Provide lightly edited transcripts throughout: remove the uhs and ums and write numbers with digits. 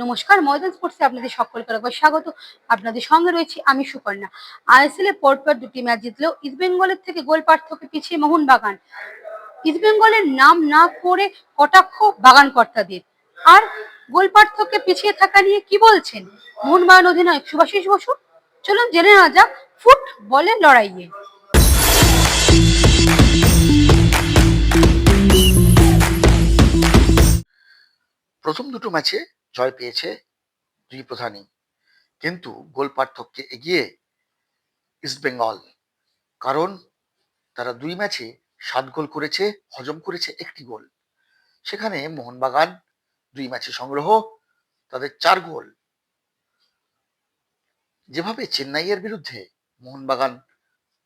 নমস্কার, ময়দান স্পোর্টসে আপনাদের সকলকে একবার স্বাগত। আপনাদের সঙ্গে রয়েছি আমি সুকন্যা। আইএসএল এ পরপর দুটি ম্যাচ জিতলেও ইস্টবেঙ্গলের থেকে গোল পার্থক্যে পিছিয়ে মোহনবাগান। ইস্টবেঙ্গলের নাম না করে কটাক্ষ বাগান কর্তাদের। আর গোল পার্থক্যে পিছিয়ে থাকা নিয়ে কি বলছেন মোহনবাগান অধিনায়ক শুভাশিস বসু? চলুন জেনে নেওয়া যাক ফুটবলের লড়াইয়ে। প্রথম দুটো ম্যাচে জয় পেয়েছে দুই প্রধানই, কিন্তু গোল পার্থক্যে এগিয়ে ইস্টবেঙ্গল। কারণ তারা দুই ম্যাচে 7 গোল করেছে, হজম করেছে একটি গোল। সেখানে মোহনবাগান দুই ম্যাচে সংগ্রহ তাদের 4 গোল। যেভাবে চেন্নাইয়ের বিরুদ্ধে মোহনবাগান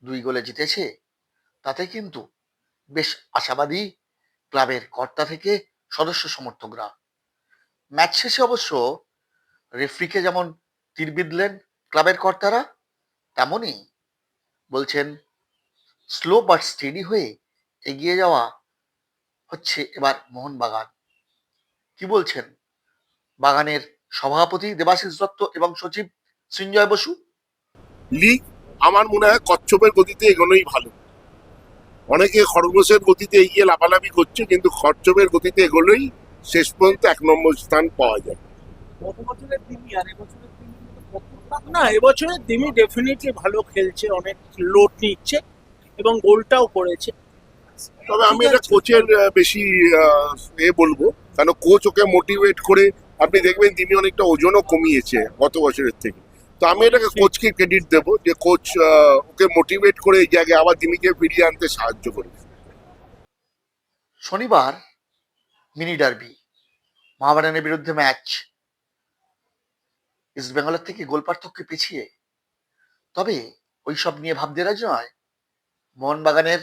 2 গোলে জিতেছে, তাতে কিন্তু বেশ আশাবাদী ক্লাবের কর্তা থেকে সদস্য সমর্থকরা। ম্যাচ শেষে অবশ্য রেফরিকে যেমন তীর বিঁধলেন ক্লাবের কর্তারা, তেমনই বলছেন স্লো বাট স্টেডি হয়ে এগিয়ে যাওয়া হচ্ছে এবার মোহনবাগান। কি বলছেন বাগানের সভাপতি দেবাশিস দত্ত এবং সচিব সৃঞ্জয় বসু? লিগ আমার মনে হয় কচ্ছপের গতিতে এগোনোই ভালো। অনেকে খরগোশের গতিতে এগিয়ে লাফালাফি করছে, কিন্তু কচ্ছপের গতিতে এগোলেই শেষ পর্যন্ত 1 নম্বর স্থান পাওয়া যায়। না, এবছরের দিমি ডেফিনেটলি ভালো খেলছে, অনেক লোড নিচ্ছে এবং গোলটাও করেছে। তবে আমি এটা কোচের বেশি বলবো, কারণ কোচ ওকে মোটিভেট করে, আপনি দেখবেন তিনি অনেকটা ওজনও কমিয়েছে গত বছরের থেকে। তো আমি এটাকে কোচকে ক্রেডিট দেবো যে কোচ ওকে মোটিভেট করে এই জায়গায় আবার দিমিকে ফিরিয়ে আনতে সাহায্য করে। শনিবার মিনি ডার্বি, মোহামেডানের বিরুদ্ধে ম্যাচ। ইস্টবেঙ্গলের থেকে গোল পার্থক্য পিছিয়ে, তবে ওইসব নিয়ে ভাবতে রাজি নয় মোহনবাগানের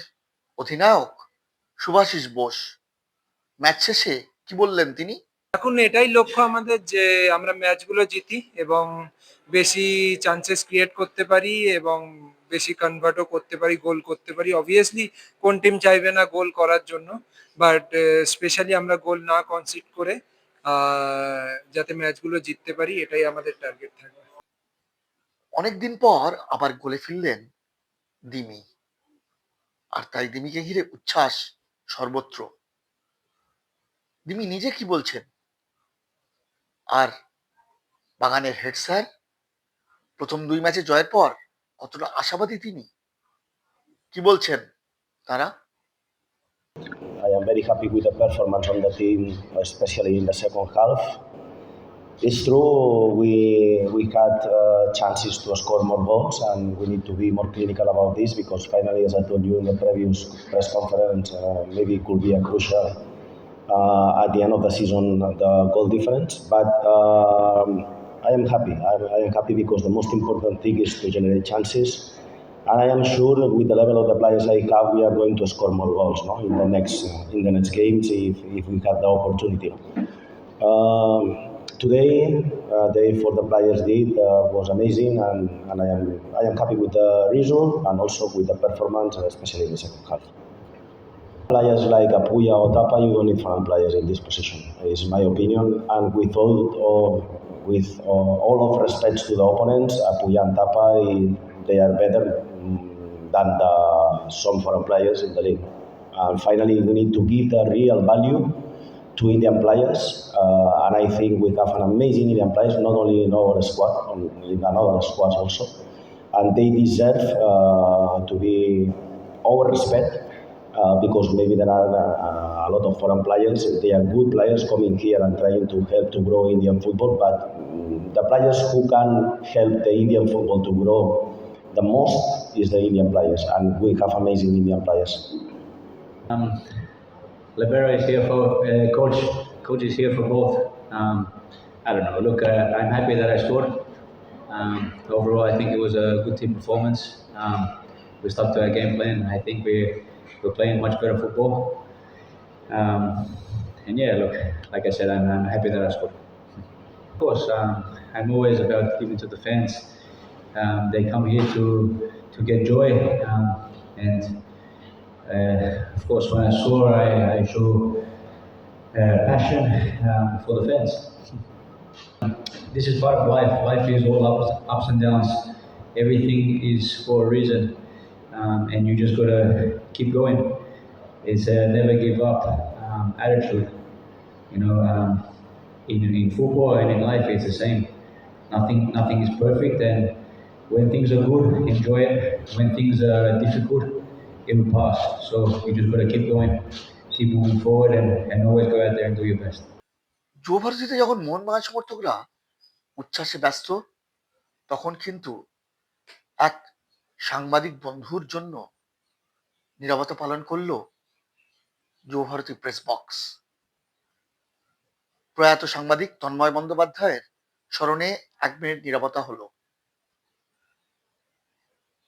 অধিনায়ক শুভাশিস বোস। ম্যাচ শেষে কি বললেন তিনি? এখন এটাই লক্ষ্য আমাদের যে আমরা ম্যাচগুলো জিতি এবং বেশি চান্সেস ক্রিয়েট করতে পারি এবং বেশি কনভার্টও করতে পারি, গোল করতে পারি। অবভিয়াসলি কোন টিম চাইবে না গোল করার জন্য, বাট স্পেশালি আমরা গোল না কনসিড করে যাতে ম্যাচগুলো জিততে পারি, এটাই আমাদের টার্গেট থাকবে। অনেকদিন পর আবার গোলে ফিরলেন দিমি, আর তাই দিমিকে ঘিরে উচ্ছ্বাস সর্বত্র। দিমি নিজে কি বলছেন, আর বাগানের হেড স্যার প্রথম 2 ম্যাচে জয়ের পর কতটা আশাবাদী তিনি, কি বলছেন তারা? I am very happy with the performance of the team, especially in the second half. It's true we had chances to score more goals, and we need to be more clinical about this, because finally, as I told you in the previous press conference, maybe it could be a crucial at the end of the season, the goal difference. But I am happy. I am happy because the most important thing is to generate chances. And I am sure with the level of the players I have, we are going to score more goals, no, in the next games if we have the opportunity. Today, day for the players did was amazing, and I am happy with the result and also with the performance, especially in the second half. Players like Apuya or Tapa, you don't need foreign players in this position, is my opinion. And with all of respect to the opponents, Apuya and Tapa, they are better than some foreign players in the league. And finally, we need to give the real value to Indian players, and I think we have an amazing Indian players, not only in our squad, in another squads also, and they deserve to be our respect, because maybe there are a lot of foreign players. They are good players coming here and trying to help to grow Indian football, but the players who can help the Indian football to grow the most is the Indian players, and we have amazing Indian players. Libero is here for coach. Coach is here for both. I don't know. Look, I'm happy that I scored. Overall, I think it was a good team performance. We stuck to our game plan. I think we're playing much better football. And yeah, look, like I said, I'm happy that I scored. Of course, I'm always about giving to the fans. They come here to get joy, and of course, when I score, I show passion for the fans. This is part of life. Life is all ups and downs. Everything is for a reason, and you just gotta keep going. It's a never give up attitude. You know, in football and in life, it's the same. Nothing is perfect, and when things are good, enjoy it. When things are difficult, it will pass. So you just gotta keep going, keep moving forward, and always go out there and do your best. যুব ভারতীতে যখন মোহনবাগান সমর্থকরা উচ্ছ্বাসে ব্যস্ত, তখন কিন্তু এক সাংবাদিক বন্ধুর জন্য নীরবতা পালন করলো যুব ভারতী প্রেস বক্স। প্রয়াত সাংবাদিক তন্ময় বন্দ্যোপাধ্যায়ের স্মরণে 1 মিনিট নীরবতা হলো।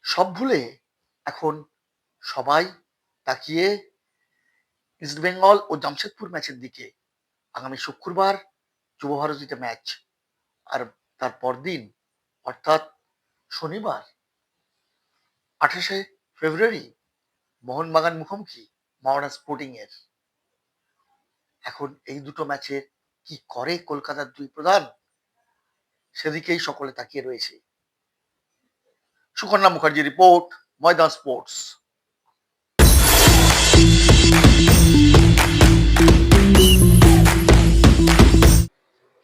সব ভুলে এখন সবাই তাকিয়ে ইস্টবেঙ্গল ও জামশেদপুর ম্যাচের দিকে। আগামী শুক্রবার যুব ভারতীতে ম্যাচ, আর তার পরদিন অর্থাৎ শনিবার 28শে ফেব্রুয়ারি মোহনবাগান মুখোমুখি মহারানা স্পোর্টিং এর। এখন এই দুটো ম্যাচে কি করে কলকাতার দুই প্রধান, সেদিকেই সকলে তাকিয়ে রয়েছে। সুকন্যা মুখার্জি রিপোর্ট, ময়দান স্পোর্টস।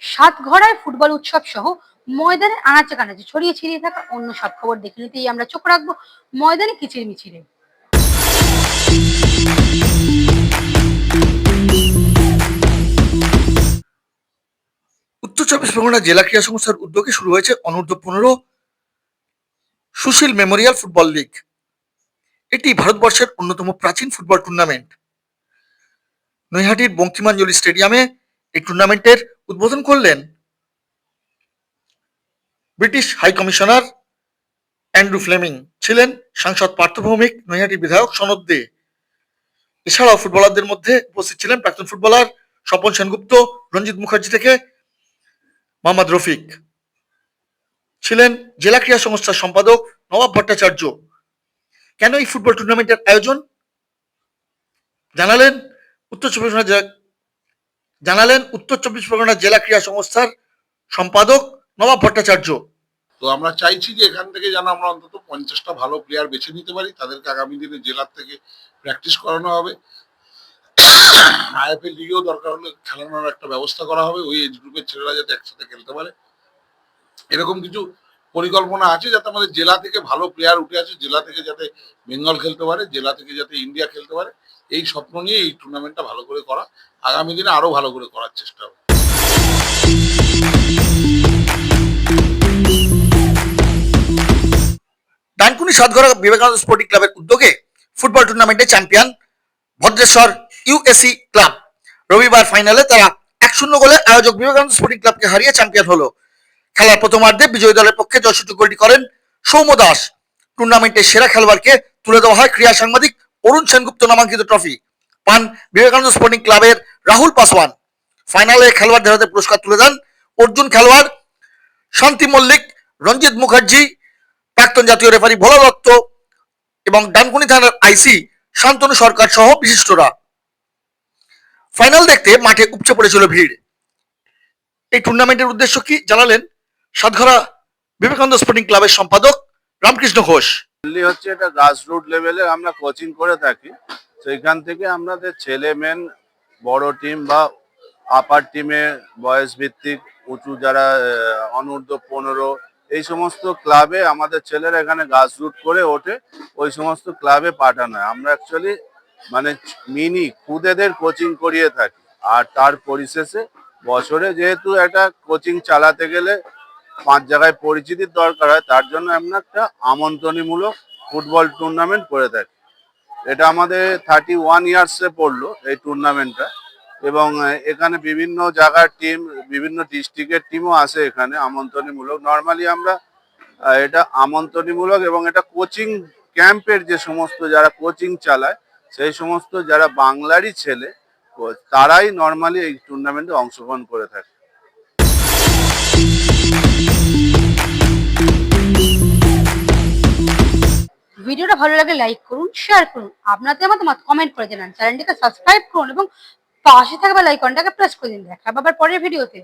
সাতঘড়ায় ফুটবল উৎসব সহ ময়দানের আনাচে কানাচে ছড়িয়ে ছিটিয়ে থাকা অন্য সব খবর দেখে নিতেই আমরা চোখ রাখবো ময়দানে কিচির মিচিরে। উত্তর চব্বিশ পরগনা জেলা ক্রীড়া সংস্থার উদ্যোগে শুরু হয়েছে অনূর্ধ্ব 15 সুশীল মেমোরিয়াল ফুটবল লিগ। এটি ভারতবর্ষের অন্যতম প্রাচীন ফুটবল টুর্নামেন্ট। নৈহাটির বঙ্কিমাঞ্জলি স্টেডিয়ামে এই টুর্নামেন্টের উদ্বোধন করলেন British high commissioner Andrew Fleming. ছিলেন সাংসদ পার্থ ভৌমিক, নৈহাটির বিধায়ক সনদ দে। এছাড়াও ফুটবলারদের মধ্যে উপস্থিত ছিলেন প্রাক্তন ফুটবলার স্বপন সেনগুপ্ত, রঞ্জিত মুখার্জি থেকে মোহাম্মদ রফিক। ছিলেন জেলা ক্রীড়া সংস্থার সম্পাদক নবাব ভট্টাচার্য। কেন এই ফুটবল টুর্নামেন্টের আয়োজন জানালেন উত্তর চব্বিশ পরগনা জেলা ক্রীড়া সংস্থার সম্পাদক নবাব ভট্টাচার্য। তো আমরা চাইছি যে এখান থেকে যেন আমরা অন্তত 50টা ভালো প্লেয়ার বেছে নিতে পারি, তাদেরকে আগামী দিনে জেলার থেকে প্র্যাকটিস করানো হবে। আইএফএল লিগেও দরকার হলে খেলানোর একটা ব্যবস্থা করা হবে, ওই এজ গ্রুপের ছেলেরা যাতে একসাথে খেলতে পারে। এরকম কিছু পরিকল্পনা আছে যাতে আমাদের জেলা থেকে ভালো প্লেয়ার উঠে আসে, জেলা থেকে যাতে বেঙ্গল খেলতে পারে, জেলা থেকে যাতে ইন্ডিয়া খেলতে পারে। এই স্বপ্ন নিয়ে এই টুর্নামেন্টটা ভালো করে করা, আগামী দিনে আরো ভালো করে করার চেষ্টা হবে। ডানকুনি সাতঘড়া বিবেকানন্দ স্পোর্টিং ক্লাবের উদ্যোগে ফুটবল টুর্নামেন্টে চ্যাম্পিয়ন ভদ্রেশ্বর ইউএসি ক্লাব। রবিবার ফাইনালে তারা 1-0 গোলে আয়োজক বিবেকানন্দ স্পোর্টিং ক্লাবকে হারিয়ে চ্যাম্পিয়ন হলো। খেলার প্রথমার্ধে বিজয়ী দলের পক্ষে জয়সূচক গোলটি করেন সৌম্য দাস। টুর্নামেন্টের সেরা খেলোয়াড়কে তুলে দেওয়া হয় ক্রীড়া সাংবাদিক অরুণ সেনগুপ্ত নামাঙ্কিত ট্রফি। পান বিবেকানন্দ স্পোর্টিং ক্লাবের রাহুল পাসওয়ান। ফাইনালে খেলোয়াড়দের হাতে পুরস্কার তুলে দেন অর্জুন খেলোয়াড় শান্তি মল্লিক, রঞ্জিত মুখার্জি, প্রাক্তন জাতীয় রেফারি ভোলা দত্ত এবং ডানকুনি থানার আইসি শান্তনু সরকার সহ বিশিষ্টরা। ফাইনাল দেখতে মাঠে উপচে পড়েছিল ভিড়। এই টুর্নামেন্টের উদ্দেশ্য কি জানালেন সাতঘড়া বিবেকানন্দ স্পোর্টিং ক্লাবের সম্পাদক রামকৃষ্ণ ঘোষ। মেনলি হচ্ছে এটা গ্রাসরুট লেভেলে আমরা কোচিং করে থাকি। সেইখান থেকে আমাদের ছেলে মেন বড় টিম বা আপার টিমে বয়স ভিত্তিক উঁচু যারা অনূর্ধ্ব 15 এই সমস্ত ক্লাবে আমাদের ছেলেরা এখানে গ্রাসরুট করে ওঠে, ওই সমস্ত ক্লাবে পাঠানো হয়। আমরা অ্যাকচুয়ালি মানে মিনি খুদেদের কোচিং করিয়ে থাকি। আর তার পরিশেষে বছরে যেহেতু একটা কোচিং চালাতে গেলে 5 জায়গায় পরিচিতির দরকার হয়, তার জন্য আমরা একটা আমন্ত্রণীমূলক ফুটবল টুর্নামেন্ট করে থাকি। এটা আমাদের 31 ইয়ার্সে পড়লো এই টুর্নামেন্টটা, এবং এখানে বিভিন্ন জায়গার টিম, বিভিন্ন ডিস্ট্রিক্টের টিমও আসে এখানে আমন্ত্রণীমূলক। নর্মালি আমরা এটা আমন্ত্রণীমূলক, এবং এটা কোচিং ক্যাম্পের যে সমস্ত যারা কোচিং চালায় সেই সমস্ত যারা বাংলারই ছেলে তারাই নর্মালি এই টুর্নামেন্টে অংশগ্রহণ করে থাকে। ভিডিওটা ভালো লাগলে লাইক করুন, শেয়ার করুন, আপনাদের মতামত কমেন্ট করে জানান, চ্যানেলটিকে সাবস্ক্রাইব করুন এবং পাশে থাকা বেল আইকনটাকে প্রেস করে দিন। দেখা হবে আবার পরের ভিডিওতে।